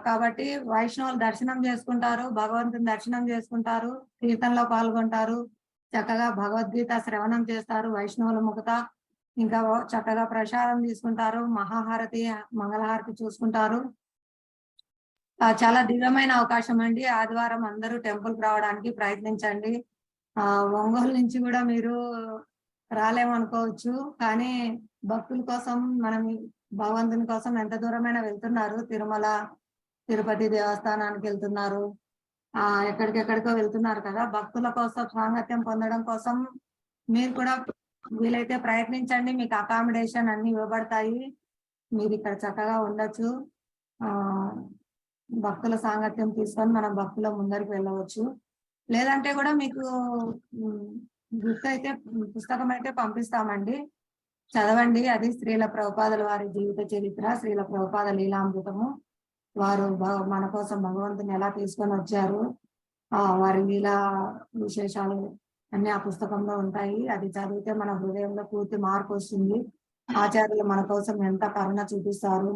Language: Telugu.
కాబట్టి వైష్ణవులు దర్శనం చేసుకుంటారు. భగవంతుని దర్శనం చేసుకుంటారు. కీర్తనలో పాల్గొంటారు. చక్కగా భగవద్గీత శ్రవణం చేస్తారు వైష్ణవుల ముఖత. ఇంకా చక్కగా ప్రసాదం తీసుకుంటారు. మహాహారతి, మంగళహారతి చూసుకుంటారు. చాలా దివ్యమైన అవకాశం అండి. ఆదివారం అందరూ టెంపుల్‌కి రావడానికి ప్రయత్నించండి. ఒంగోలు నుంచి గూడా మీరు రాలేమనుకోవచ్చు. కానీ భక్తుల కోసం మనం భగవంతుని కోసం ఎంత దూరమైనా వెళ్తున్నారు. తిరుమల, తిరుపతి దేవస్థానానికెళ్తున్నారు. ఎక్కడికెక్కడికో వెళ్తున్నారు కదా! భక్తుల కోసం సాంగత్యం పొందడం కోసం మీరు కూడా వీలైతే ప్రయత్నించండి. మీకు అకామిడేషన్ అన్నీ ఇవ్వబడతాయి. మీరిక్కడ చక్కగా ఉండొచ్చు. ఆహ్, భక్తుల సాంగత్యం తీసుకొని మనం భక్తుల ముందరికి వెళ్ళవచ్చు. లేదంటే కూడా మీకు హ్మ్, బుక్ అయితే పుస్తకం అయితే పంపిస్తామండి. చదవండి. అది శ్రీల ప్రభుపాదుల వారి జీవిత చరిత్ర, శ్రీల ప్రభుపాద లీలామృతము. వారు మన కోసం భగవంతుని ఎలా తీసుకొనొచ్చారు, వారి లీలా విశేషాలు అన్నీ ఆ పుస్తకంలో ఉంటాయి. అది చదివితే మన హృదయంలో పూర్తి మార్పొస్తుంది. ఆచార్యులు మన కోసం ఎంత కరుణ చూపిస్తారు,